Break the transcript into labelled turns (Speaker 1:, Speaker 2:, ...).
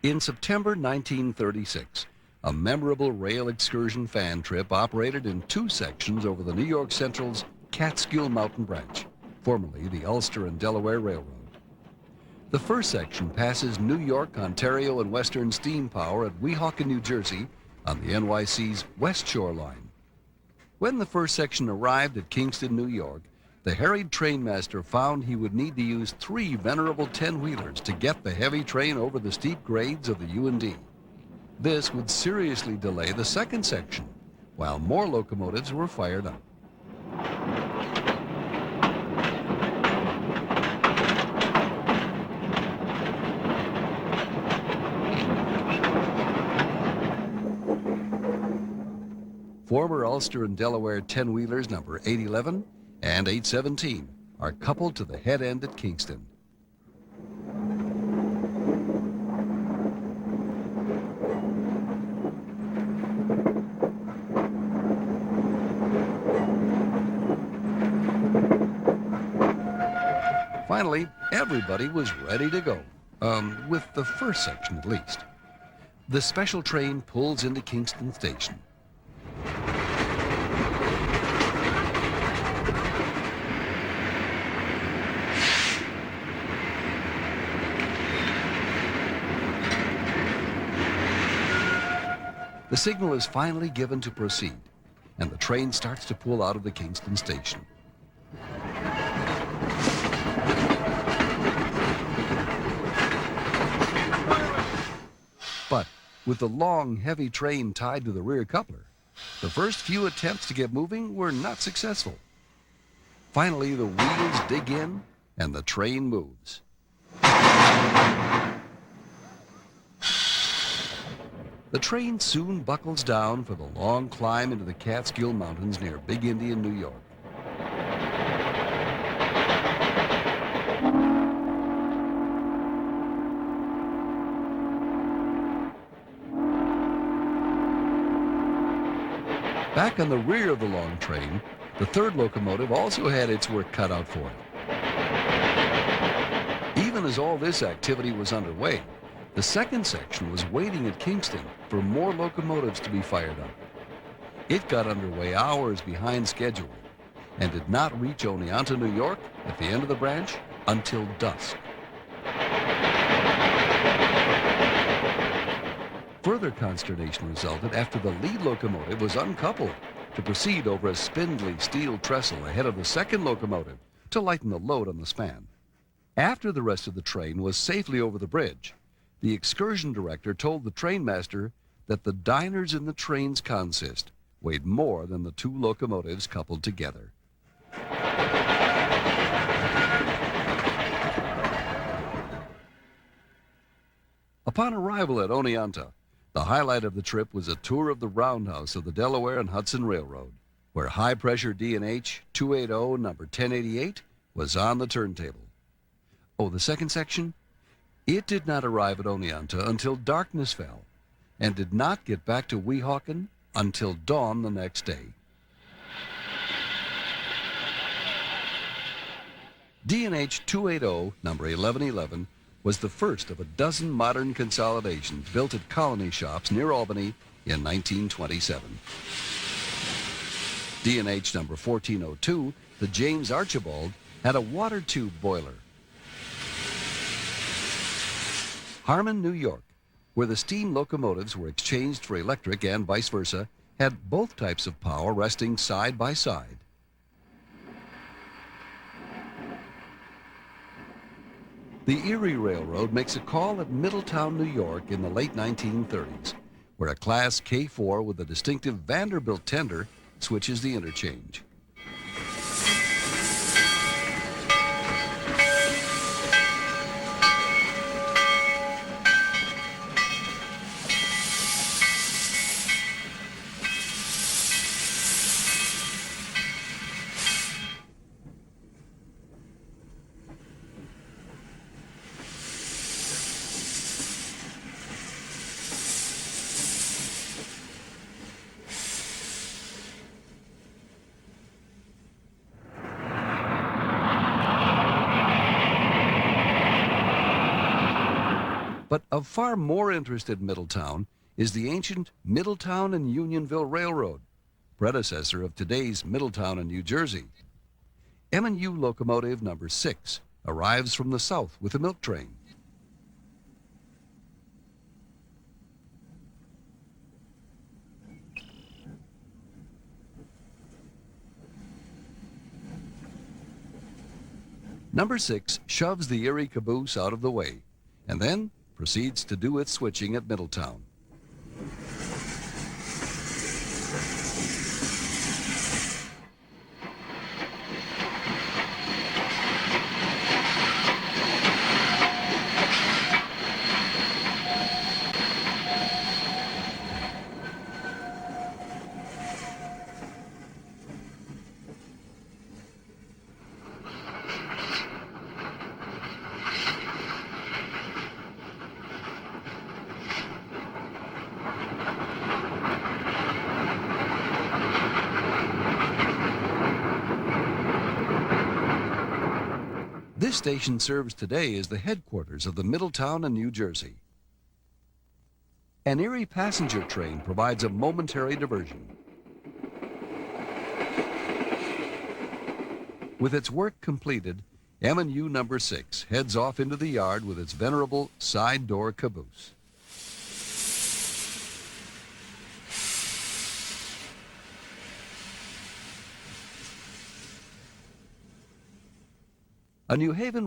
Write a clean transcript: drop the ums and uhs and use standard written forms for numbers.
Speaker 1: In September 1936, a memorable rail excursion fan trip operated in two sections over the New York Central's Catskill Mountain Branch, formerly the Ulster and Delaware Railroad. The first section passes New York, Ontario, and Western Steam Power at Weehawken, New Jersey, on the NYC's West Shore Line. When the first section arrived at Kingston, New York, the harried trainmaster found he would need to use 3 venerable 10-wheelers to get the heavy train over the steep grades of the U&D. This would seriously delay the second section, while more locomotives were fired up. Former Ulster and Delaware 10-wheelers number 811 and 817 are coupled to the head end at Kingston. Finally, everybody was ready to go, with the first section at least. The special train pulls into Kingston Station. The signal is finally given to proceed, and the train starts to pull out of the Kingston station. But with the long, heavy train tied to the rear coupler, the first few attempts to get moving were not successful. Finally, the wheels dig in, and the train moves. The train soon buckles down for the long climb into the Catskill Mountains near Big Indian, New York. Back on the rear of the long train, the third locomotive also had its work cut out for it. Even as all this activity was underway, the second section was waiting at Kingston for more locomotives to be fired up. It got underway hours behind schedule and did not reach Oneonta, New York at the end of the branch until dusk. Further consternation resulted after the lead locomotive was uncoupled to proceed over a spindly steel trestle ahead of the second locomotive to lighten the load on the span. After the rest of the train was safely over the bridge, the excursion director told the trainmaster that the diners in the train's consist weighed more than the 2 locomotives coupled together. Upon arrival at Oneonta, the highlight of the trip was a tour of the roundhouse of the Delaware and Hudson Railroad, where high-pressure D&H 280 number 1088 was on the turntable. Oh, the second section? It did not arrive at Oneonta until darkness fell, and did not get back to Weehawken until dawn the next day. D&H 280 number 1111 was the first of a dozen modern consolidations built at colony shops near Albany in 1927. D&H number 1402, the James Archibald, had a water tube boiler. Harmon, New York, where the steam locomotives were exchanged for electric and vice versa, had both types of power resting side by side. The Erie Railroad makes a call at Middletown, New York in the late 1930s, where a Class K4 with a distinctive Vanderbilt tender switches the interchange. But of far more interest in Middletown is the ancient Middletown and Unionville Railroad, predecessor of today's Middletown and New Jersey. M&U locomotive number 6 arrives from the south with a milk train. Number 6 shoves the Erie caboose out of the way and then proceeds to do its switching at Middletown. This station serves today as the headquarters of the Middletown and New Jersey. An Erie passenger train provides a momentary diversion. With its work completed, M&U number 6 heads off into the yard with its venerable side door caboose. A New Haven